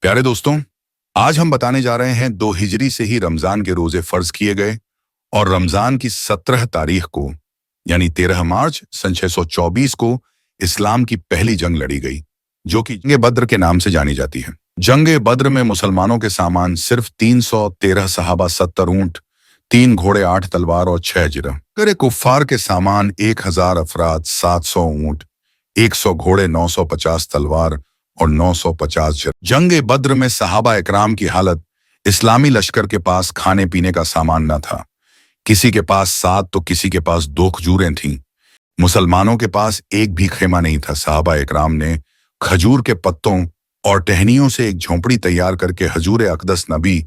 प्यारे दोस्तों, आज हम बताने जा रहे हैं 2 हिजरी से ही रमजान के रोजे फर्ज किए गए और रमजान की 17 तारीख को यानी 13 मार्च सन 624 को इस्लाम की पहली जंग लड़ी गई, जो कि जंग बद्र के नाम से जानी जाती है। जंग बद्र में मुसलमानों के सामान सिर्फ 313 सहाबा, 70 ऊंट, 3 घोड़े, 8 तलवार और 6 जिरह। अगर कुफ्फार के सामान 1000 अफराद, 700 ऊंट, 100 घोड़े, 950 तलवार और 950 जिरह। जंग बद्र में सहाबा इकराम की हालत, इस्लामी लश्कर के पास खाने पीने का सामान न था। किसी के पास 7 तो किसी के पास 2 खजूरें थीं। मुसलमानों के पास एक भी खेमा नहीं था। सहाबा इकराम ने खजूर के पत्तों और टहनियों से एक झोंपड़ी तैयार करके हजूर अक़दस नबी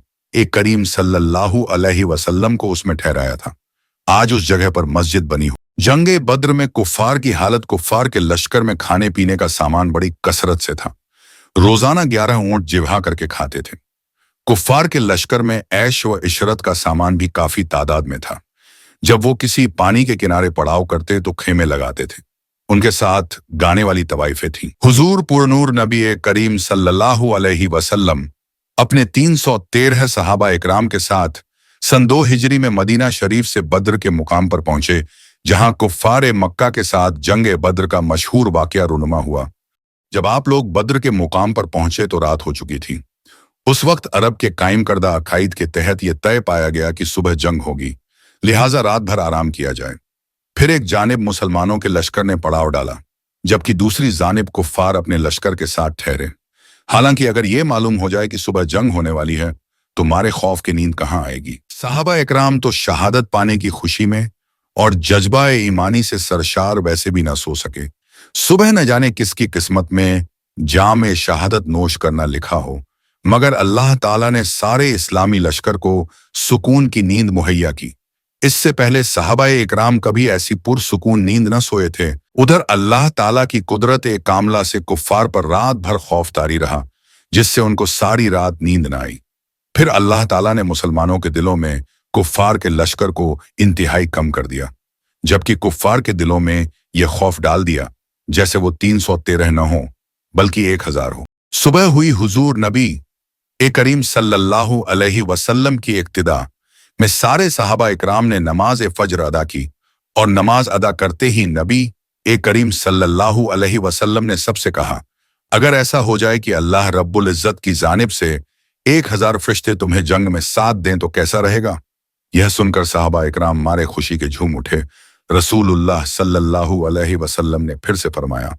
करीम सल्लल्लाहु अलैहि वसल्लम को उसमें ठहराया था। आज उस जगह पर मस्जिद बनी हो। जंग बद्र में कुफ्फार की हालत, कुफ्फार के लश्कर में खाने पीने का सामान बड़ी कसरत से था। रोजाना 11 ऊंट जिहा करके खाते थे। कुफ्फार के लश्कर में ऐश व इशरत का सामान भी काफी तादाद में था। जब वो किसी पानी के किनारे पड़ाव करते तो खेमे लगाते थे। उनके साथ गाने वाली तवाइफें थीं। हुजूर पुरनूर नबी करीम सल्लल्लाहु अलैहि वसल्लम अपने 313 सहाबा इकराम के साथ सन 2 हिजरी में मदीना शरीफ से बद्र के मुकाम पर पहुंचे, जहां कुफ्फार मक्का के साथ जंग बद्र का मशहूर वाकया रुनुमा हुआ। जब आप लोग बद्र के मुकाम पर पहुंचे तो रात हो चुकी थी। उस वक्त अरब के कायम करदा अकायद के तहत यह तय पाया गया कि सुबह जंग होगी, लिहाजा रात भर आराम किया जाए। फिर एक जानिब मुसलमानों के लश्कर ने पड़ाव डाला, जबकि दूसरी जानिब कुफ्फार अपने लश्कर के साथ ठहरे। हालांकि अगर ये मालूम हो जाए कि सुबह जंग होने वाली है तो मारे खौफ की नींद कहाँ आएगी। सहाबा इकराम तो शहादत पाने की खुशी में और जज्बा ईमानी से सरशार वैसे भी ना सो सके। सुबह न जाने किसकी किस्मत में जाम शहादत नोश करना लिखा हो, मगर अल्लाह ताला ने सारे इस्लामी लश्कर को सुकून की नींद मुहैया की। इससे पहले सहाबा इकराम कभी ऐसी पुरसुकून नींद न सोए थे। उधर अल्लाह ताला की कुदरत कामला से कुफ्फार पर रात भर खौफ तारी रहा, जिससे उनको सारी रात नींद न आई। फिर अल्लाह ताला ने मुसलमानों के दिलों में कुफ्फार के लश्कर को इंतहाई कम कर दिया, जबकि कुफ्फार के दिलों में यह खौफ डाल दिया जैसे वो 313 न हो बल्कि 1000 हो। सुबह हुई। हुजूर नबी करीम सल्लल्लाहु अलैहि वसल्लम की इक्तिदा में सारे सहाबा इकराम ने नमाज फज्र अदा की और नमाज अदा करते ही नबी करीम सल्लल्लाहु अलैहि वसल्लम ने सबसे कहा, अगर ऐसा हो जाए कि अल्लाह रब्बुल इज्जत की जानिब से 1000 फरिश्ते तुम्हें जंग में साथ दें तो कैसा रहेगा। यह सुनकर सहाबा इकराम मारे खुशी के झूम उठे। रसूलुल्लाह सल्लल्लाहु अलैहि वसल्लम ने फिर से फरमाया,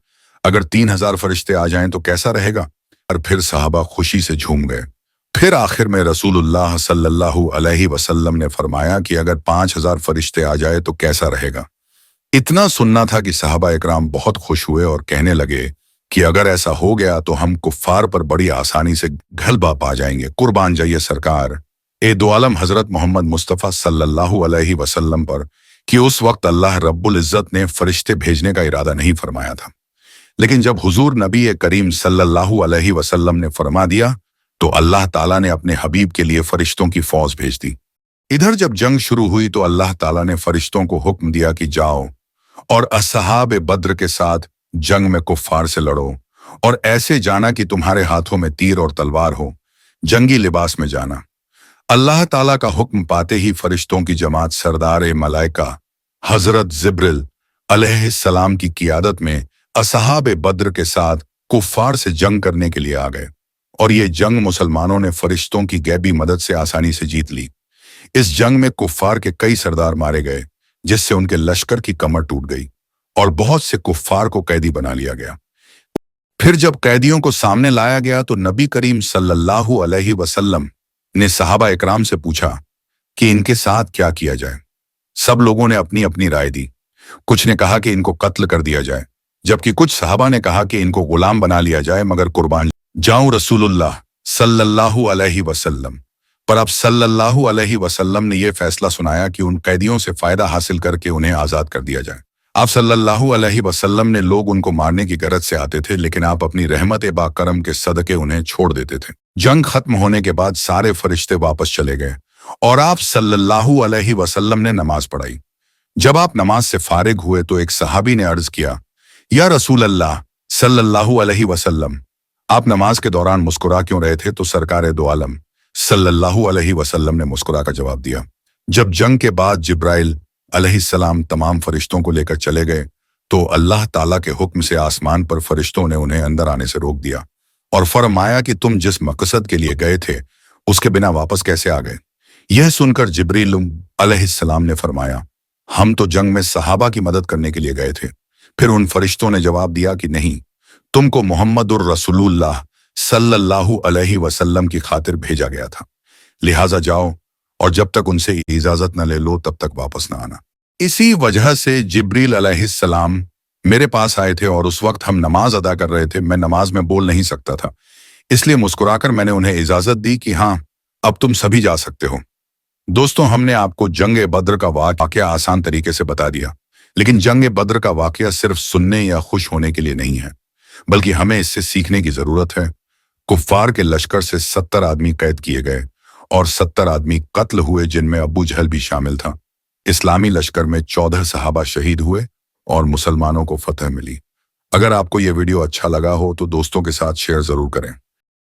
अगर 3000 फरिश्ते आ जाएं तो कैसा रहेगा। और फिर सहाबा खुशी से झूम गए। फिर आखिर में रसूलुल्लाह सल्लल्लाहु अलैहि वसल्लम ने फरमाया कि अगर 5000 फरिश्ते आ जाए तो कैसा रहेगा। इतना सुनना था कि सहाबा इकराम बहुत खुश हुए और कहने लगे कि अगर ऐसा हो गया तो हम कुफ्फार पर बड़ी आसानी से गलबा पा जाएंगे। कुर्बान जाइए सरकार दो आलम हजरत मोहम्मद मुस्तफ़ा सल्लल्लाहु अलैहि वसल्लम पर कि उस वक्त अल्लाह रब्बुल इज्जत ने फरिश्ते भेजने का इरादा नहीं फरमाया था। लेकिन जब हुजूर नबी करीम सल्लल्लाहु अलैहि वसल्लम ने फरमा दिया तो अल्लाह ताला ने अपने हबीब के लिए फरिश्तों की फौज भेज दी। इधर जब जंग शुरू हुई तो अल्लाह ताला ने फरिश्तों को हुक्म दिया कि जाओ और असहाब बद्र के साथ जंग में कुफ्फार से लड़ो, और ऐसे जाना कि तुम्हारे हाथों में तीर और तलवार हो, जंगी लिबास में जाना। अल्लाह ताला का हुक्म पाते ही फरिश्तों की जमात सरदार मलाइका हजरत जिब्रिल अलैहिस्सलाम की क़ियादत में असहाब बद्र के साथ कुफ्फार से जंग करने के लिए आ गए, और ये जंग मुसलमानों ने फरिश्तों की गैबी मदद से आसानी से जीत ली। इस जंग में कुफ्फार के कई सरदार मारे गए, जिससे उनके लश्कर की कमर टूट गई और बहुत से कुफ्फार को कैदी बना लिया गया। फिर जब कैदियों को सामने लाया गया तो नबी करीम सल्लल्लाहु अलैहि वसल्लम ने सहाबा इकराम से पूछा कि इनके साथ क्या किया जाए। सब लोगों ने अपनी अपनी राय दी। कुछ ने कहा कि इनको कत्ल कर दिया जाए, जबकि कुछ सहाबा ने कहा कि इनको गुलाम बना लिया जाए मगर कुर्बान जाऊं रसूलुल्लाह सल्लल्लाहु अलैहि वसल्लम। पर अब सल्लल्लाहु अलैहि वसल्लम ने यह फैसला सुनाया कि उन कैदियों से फायदा हासिल करके उन्हें आजाद कर दिया जाए। आप सल्लल्लाहु अलैहि वसल्लम ने लोग उनको मारने की गरज से आते थे, लेकिन आप अपनी रहमत बाकरम के सदके उन्हें छोड़ देते थे। जंग खत्म होने के बाद सारे फरिश्ते वापस चले गए और आप सल्लल्लाहु अलैहि वसल्लम ने नमाज पढ़ाई। जब आप नमाज से फारिग हुए तो एक सहाबी ने अर्ज किया, या रसूल अल्लाह सल्लल्लाहु अलैहि वसल्लम, आप नमाज के दौरान मुस्कुरा क्यों रहे थे? तो सरकार दो आलम सल्लल्लाहु अलैहि वसल्लम ने मुस्कुरा कर जवाब दिया। जब जंग के बाद जिब्राइल अलैहिस्सलाम तमाम फरिश्तों को लेकर चले गए तो अल्लाह ताला के हुक्म से आसमान पर फरिश्तों ने उन्हें अंदर आने से रोक दिया और फरमाया कि तुम जिस मकसद के लिए गए थे उसके बिना वापस कैसे आ गए? यह सुनकर जिब्रील अलैहिस्सलाम ने फरमाया, हम तो जंग में सहाबा की मदद करने के लिए गए थे। फिर उन फरिश्तों ने जवाब दिया कि नहीं, तुमको मोहम्मदुर रसूलुल्लाह सल्लल्लाहु अलैहि वसल्लम की खातिर भेजा गया था, लिहाजा जाओ और जब तक उनसे इजाजत न ले लो तब तक वापस न आना। इसी वजह से जिब्रील अलैहिस्सलाम मेरे पास आए थे और उस वक्त हम नमाज अदा कर रहे थे। मैं नमाज में बोल नहीं सकता था, इसलिए मुस्कुराकर मैंने उन्हें इजाजत दी कि हाँ, अब तुम सभी जा सकते हो। दोस्तों, हमने आपको जंग बद्र का वाकया आसान तरीके से बता दिया, लेकिन जंग बद्र का वाकया सिर्फ सुनने या खुश होने के लिए नहीं है, बल्कि हमें इससे सीखने की जरूरत है। कुफ्फार के लश्कर से 70 आदमी कैद किए गए और 70 आदमी कत्ल हुए, जिनमें अबू जहल भी शामिल था। इस्लामी लश्कर में 14 सहाबा शहीद हुए और मुसलमानों को फतह मिली। अगर आपको यह वीडियो अच्छा लगा हो तो दोस्तों के साथ शेयर जरूर करें।